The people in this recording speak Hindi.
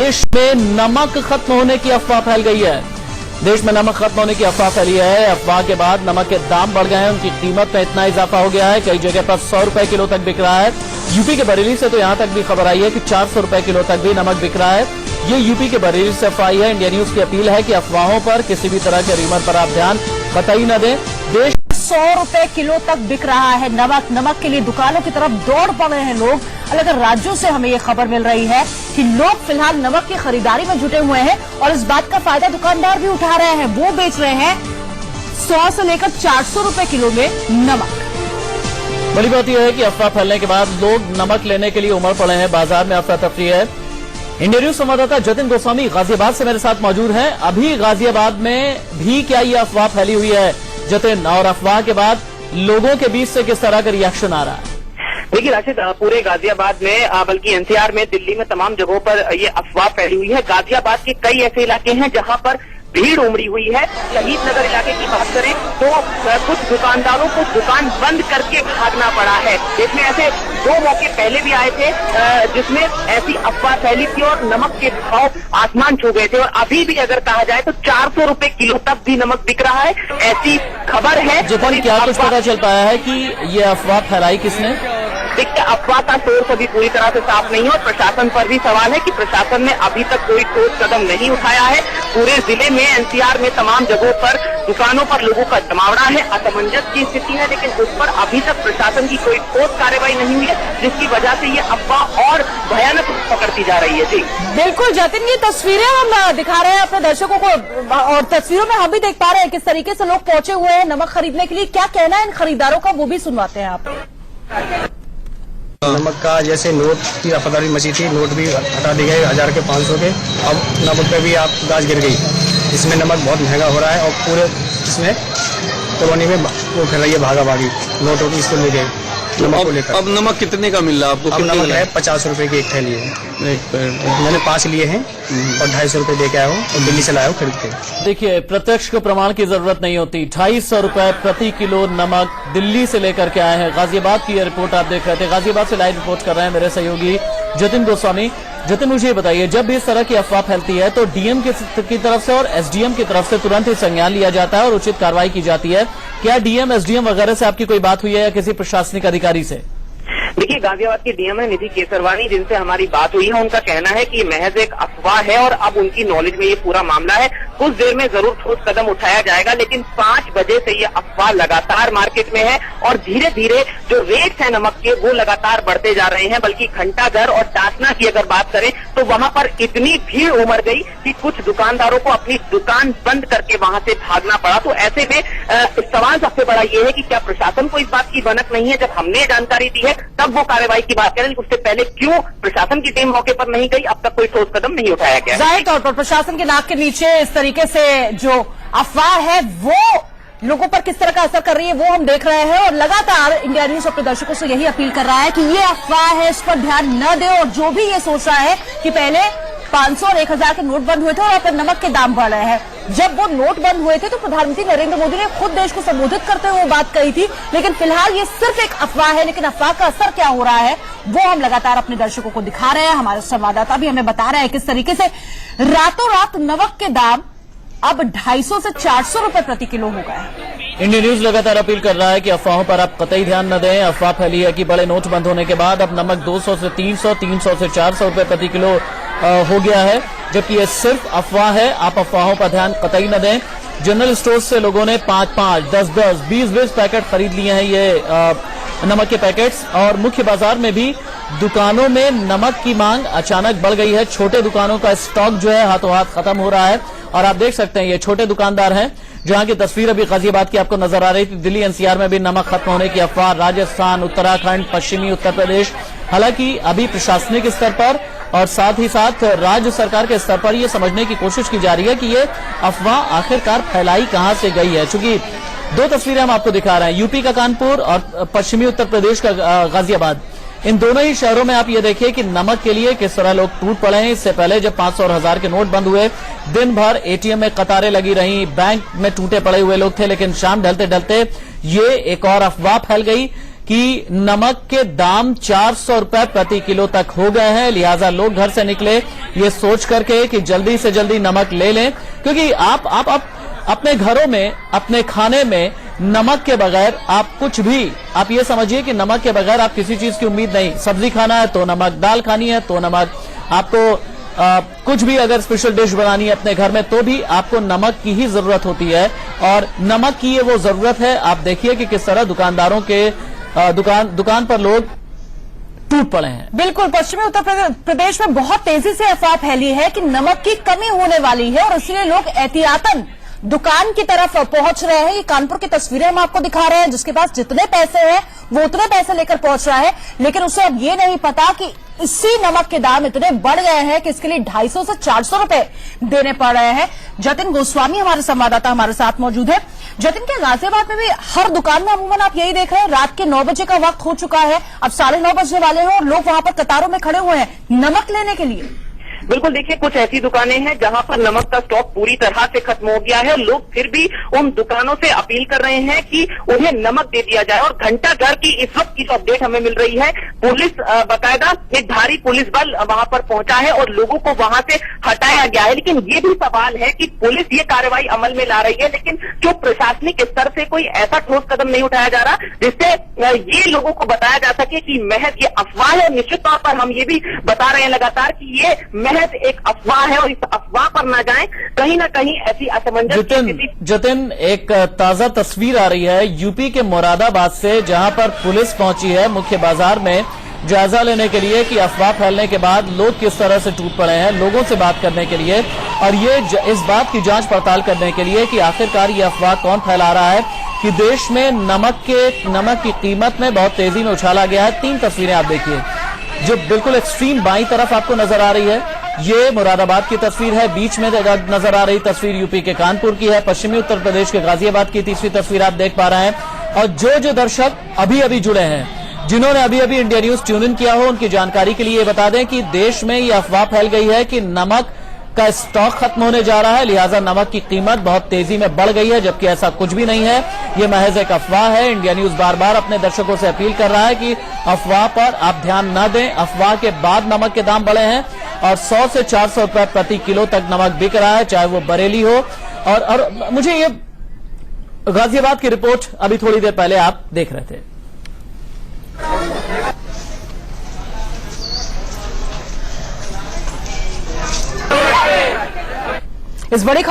देश में नमक खत्म होने की अफवाह फैल गई है। देश में नमक खत्म होने की अफवाह फैली है। अफवाह के बाद नमक के दाम बढ़ गए हैं, उनकी कीमत में इतना इजाफा हो गया है, कई जगह पर 100 रुपए किलो तक बिक रहा है। यूपी के बरेली से तो यहां तक भी खबर आई है कि 400 रुपए किलो तक भी नमक बिक रहा है। ये यूपी के बरेली से अफवाह है। इंडिया न्यूज की अपील है कि अफवाहों पर, किसी भी तरह के र्यूमर पर आप ध्यान कतई न दें। देश 100 रुपए किलो तक बिक रहा है नमक। नमक के लिए दुकानों की तरफ दौड़ पड़े हैं लोग। अलग अलग राज्यों से हमें ये खबर मिल रही है कि लोग फिलहाल नमक की खरीदारी में जुटे हुए हैं और इस बात का फायदा दुकानदार भी उठा रहे हैं। वो बेच रहे हैं 100 से लेकर 400 रुपए किलो में नमक। बड़ी बात यह है कि अफवाह फैलने के बाद लोग नमक लेने के लिए उमड़ पड़े हैं। बाजार में अफरा तफरी है। इंडिया न्यूज संवाददाता जतिन गोस्वामी गाजियाबाद से मेरे साथ मौजूद हैं। अभी गाजियाबाद में भी क्या ये अफवाह फैली हुई है जतिन, और अफवाह के बाद लोगों के बीच से किस तरह का रिएक्शन आ रहा है? देखिए राशिद, पूरे गाजियाबाद में बल्कि एनसीआर में, दिल्ली में तमाम जगहों पर ये अफवाह फैली हुई है। गाजियाबाद के कई ऐसे इलाके हैं जहां पर भीड़ उमड़ी हुई है। शहीद नगर इलाके की बात करें तो कुछ दुकानदारों को दुकान बंद करके भागना पड़ा है। इसमें ऐसे 2 मौके पहले भी आए थे जिसमें ऐसी अफवाह फैली थी और नमक के भाव आसमान छू गए थे। और अभी भी अगर कहा जाए तो 400 रुपए किलो तक भी नमक बिक रहा है, ऐसी खबर है। जतिन, क्या कुछ पता चल पाया है कि ये अफवाह फैलाई किसने? देखिए, अफवाह का सोर्स अभी पूरी तरह से साफ नहीं है और प्रशासन पर भी सवाल है कि प्रशासन ने अभी तक कोई ठोस कदम नहीं उठाया है। पूरे जिले में, एनसीआर में तमाम जगहों पर दुकानों पर लोगों का जमावड़ा है, असमंजस की स्थिति है, लेकिन उस पर अभी तक प्रशासन की कोई ठोस कार्रवाई नहीं हुई है, जिसकी वजह से ये अफवाह और भयानक पकड़ती जा रही है। जी बिल्कुल जतिन, ये तस्वीरें हम दिखा रहे हैं अपने दर्शकों को और तस्वीरों में हम भी देख पा रहे हैं किस तरीके से लोग पहुंचे हुए हैं नमक खरीदने के लिए। क्या कहना है इन खरीदारों का, वो भी सुनवाते हैं आप। नमक का जैसे नोट की अफरातफरी मची थी, नोट भी हटा दिए गए 1000 के 500 के। अब नमक पे भी आप गाज गिर गई। इसमें नमक बहुत महंगा हो रहा है और पूरे इसमें कॉलोनी में वो कर रही है भागा भागी नोटों की, इसको लेके नमक को लेकर। अब नमक कितने का मिल रहा है आपको? अब नमक है 50 रुपए की एक थैली है। मैंने 5 लिए हैं और 250 रुपए दे के आया हूँ और दिल्ली से लाया हूँ खरीद के। देखिए, प्रत्यक्ष को प्रमाण की जरूरत नहीं होती। 250 रुपए प्रति किलो नमक दिल्ली से लेकर के आए हैं। गाजियाबाद की रिपोर्ट आप देख रहे थे। गाजियाबाद से लाइव रिपोर्ट कर रहे हैं मेरे सहयोगी जतिन गोस्वामी। जतिन, मुझे बताइए, जब भी इस तरह की अफवाह फैलती है तो डीएम की तरफ से और एसडीएम की तरफ से तुरंत ही संज्ञान लिया जाता है और उचित कार्रवाई की जाती है। क्या डीएम, एसडीएम वगैरह से आपकी कोई बात हुई है या किसी प्रशासनिक अधिकारी से? देखिए, गाजियाबाद के डीएम है निधि केसरवानी, जिनसे हमारी बात हुई है। उनका कहना है कि महज एक अफवाह है और अब उनकी नॉलेज में ये पूरा मामला है। कुछ देर में जरूर ठोस कदम उठाया जाएगा, लेकिन 5 बजे से ये अफवाह लगातार मार्केट में है और धीरे धीरे जो रेट्स है नमक के वो लगातार बढ़ते जा रहे हैं। बल्कि घंटाघर और टासना की अगर बात करें तो वहां पर इतनी भीड़ उमड़ गई कि कुछ दुकानदारों को अपनी दुकान बंद करके वहां से भागना पड़ा। तो ऐसे में सवाल सबसे बड़ा ये है कि क्या प्रशासन को इस बात की भनक नहीं है? जब हमने ये जानकारी दी है तब वो कार्रवाई की बात करें, उससे पहले क्यों प्रशासन की टीम मौके पर नहीं गई? अब तक कोई ठोस कदम नहीं उठाया गया। जाहिर तौर पर प्रशासन के नाक के नीचे इस तरीके से जो अफवाह है वो लोगों पर किस तरह का असर कर रही है वो हम देख रहे हैं और लगातार इंडिया न्यूज अपने दर्शकों से यही अपील कर रहा है कि ये अफवाह है, इस पर ध्यान न दे। और जो भी ये सोच रहा है कि पहले 500 और 1000 के नोट बंद हुए थे और अब नमक के दाम बढ़ रहे हैं, जब वो नोट बंद हुए थे तो प्रधानमंत्री नरेंद्र मोदी ने खुद देश को संबोधित करते हुए वो बात कही थी। लेकिन फिलहाल ये सिर्फ एक अफवाह है, लेकिन अफवाह का असर क्या हो रहा है वो हम लगातार अपने दर्शकों को दिखा रहे हैं। हमारे संवाददाता भी हमें बता रहे हैं किस तरीके से रातों रात नमक के दाम अब 250 से 400 रुपए प्रति किलो हो गए। इंडिया न्यूज लगातार अपील कर रहा है कि अफवाहों पर आप कतई ध्यान न दें। अफवाह फैली है कि बड़े नोट बंद होने के बाद अब नमक 200 से 300, 300 से 400 रुपए प्रति किलो हो गया है, जबकि ये सिर्फ अफवाह है। आप अफवाहों पर ध्यान कतई न दें। जनरल स्टोर से लोगों ने 5-5, 10-10, 20-20 पैकेट खरीद लिए हैं ये नमक के पैकेट्स। और मुख्य बाजार में भी दुकानों में नमक की मांग अचानक बढ़ गई है। छोटे दुकानों का स्टॉक जो है हाथों हाथ खत्म हो रहा है और आप देख सकते हैं ये छोटे दुकानदार हैं। जहां की तस्वीर अभी गाजियाबाद की आपको नजर आ रही थी। दिल्ली एनसीआर में भी नमक खत्म होने की अफवाह, राजस्थान, उत्तराखंड, पश्चिमी उत्तर प्रदेश। हालांकि अभी प्रशासनिक स्तर पर और साथ ही साथ राज्य सरकार के स्तर पर यह समझने की कोशिश की जा रही है कि ये अफवाह आखिरकार फैलाई कहां से गई है। चूंकि 2 तस्वीरें हम आपको दिखा रहे हैं, यूपी का कानपुर और पश्चिमी उत्तर प्रदेश का गाजियाबाद। इन दोनों ही शहरों में आप ये देखिए कि नमक के लिए किस तरह लोग टूट पड़े हैं। इससे पहले जब 500 और 1000 के नोट बंद हुए, दिन भर एटीएम में कतारें लगी रहीं, बैंक में टूटे पड़े हुए लोग थे। लेकिन शाम ढलते ढलते ये एक और अफवाह फैल गई कि नमक के दाम 400 रुपए प्रति किलो तक हो गए हैं। लिहाजा लोग घर से निकले ये सोच करके कि जल्दी से जल्दी नमक ले लें, क्योंकि आप अपने घरों में, अपने खाने में नमक के बगैर आप कुछ भी, आप ये समझिए कि नमक के बगैर आप किसी चीज की उम्मीद नहीं। सब्जी खाना है तो नमक, दाल खानी है तो नमक, आपको कुछ भी अगर स्पेशल डिश बनानी है अपने घर में तो भी आपको नमक की ही जरूरत होती है। और नमक की ये वो जरूरत है। आप देखिए कि किस तरह दुकानदारों के दुकान पर लोग टूट पड़े हैं। बिल्कुल, पश्चिमी उत्तर प्रदेश में बहुत तेजी से अफवाह फैली है कि नमक की कमी होने वाली है और इसलिए लोग एहतियातन दुकान की तरफ पहुंच रहे हैं। ये कानपुर की तस्वीरें हम आपको दिखा रहे हैं। जिसके पास जितने पैसे हैं वो उतने पैसे लेकर पहुंच रहा है, लेकिन उसे अब ये नहीं पता कि इसी नमक के दाम इतने बढ़ गए हैं कि इसके लिए 250 से 400 रुपए देने पड़ रहे हैं। जतिन गोस्वामी हमारे संवाददाता हमारे साथ मौजूद है। जतिन, के गाजियाबाद में भी हर दुकान में अमूमन आप यही देख रहे हैं, रात के 9 बजे का वक्त हो चुका है, अब 9:30 बजने वाले हैं और लोग वहां पर कतारों में खड़े हुए हैं नमक लेने के लिए। बिल्कुल, देखिए कुछ ऐसी दुकानें हैं जहां पर नमक का स्टॉक पूरी तरह से खत्म हो गया है। लोग फिर भी उन दुकानों से अपील कर रहे हैं कि उन्हें नमक दे दिया जाए। और घंटा घर की इस वक्त की जो अपडेट हमें मिल रही है, पुलिस बाकायदा एक भारी पुलिस बल वहां पर पहुंचा है और लोगों को वहां से हटाया गया है। लेकिन ये भी सवाल है कि पुलिस ये कार्रवाई अमल में ला रही है, लेकिन जो प्रशासनिक स्तर से कोई ऐसा ठोस कदम नहीं उठाया जा रहा जिससे ये लोगों को बताया जा सके कि महज ये अफवाह है। निश्चित तौर पर हम ये भी बता रहे हैं लगातार कि ये महज एक अफवाह है और इस अफवाह पर ना जाएं, कहीं ना कहीं ऐसी असमंजस। जतिन, एक ताजा तस्वीर आ रही है यूपी के मुरादाबाद से, जहां पर पुलिस पहुंची है मुख्य बाजार में जायजा लेने के लिए कि अफवाह फैलने के बाद लोग किस तरह से टूट पड़े हैं, लोगों से बात करने के लिए और ये इस बात की जांच पड़ताल करने के लिए कि आखिरकार ये अफवाह कौन फैला रहा है कि देश में नमक की कीमत में बहुत तेजी में उछाला गया है। 3 तस्वीरें आप देखिए, जो बिल्कुल एक्सट्रीम बाईं तरफ आपको नजर आ रही है, ये मुरादाबाद की तस्वीर है। बीच में नजर आ रही तस्वीर यूपी के कानपुर की है। पश्चिमी उत्तर प्रदेश के गाजियाबाद की तीसरी तस्वीर आप देख पा रहे हैं। और जो दर्शक अभी अभी जुड़े हैं, जिन्होंने अभी अभी इंडिया न्यूज ट्यून इन किया हो, उनकी जानकारी के लिए बता दें कि देश में ये अफवाह फैल गई है कि नमक का स्टॉक खत्म होने जा रहा है, लिहाजा नमक की कीमत बहुत तेजी में बढ़ गई है, जबकि ऐसा कुछ भी नहीं है। ये महज एक अफवाह है। इंडिया न्यूज बार बार अपने दर्शकों से अपील कर रहा है कि अफवाह पर आप ध्यान न दें। अफवाह के बाद नमक के दाम बढ़े हैं और 100 से 400 रुपए प्रति किलो तक नमक बिक रहा है, चाहे वो बरेली हो। और मुझे ये गाजियाबाद की रिपोर्ट अभी थोड़ी देर पहले आप देख रहे थे। इस बड़ी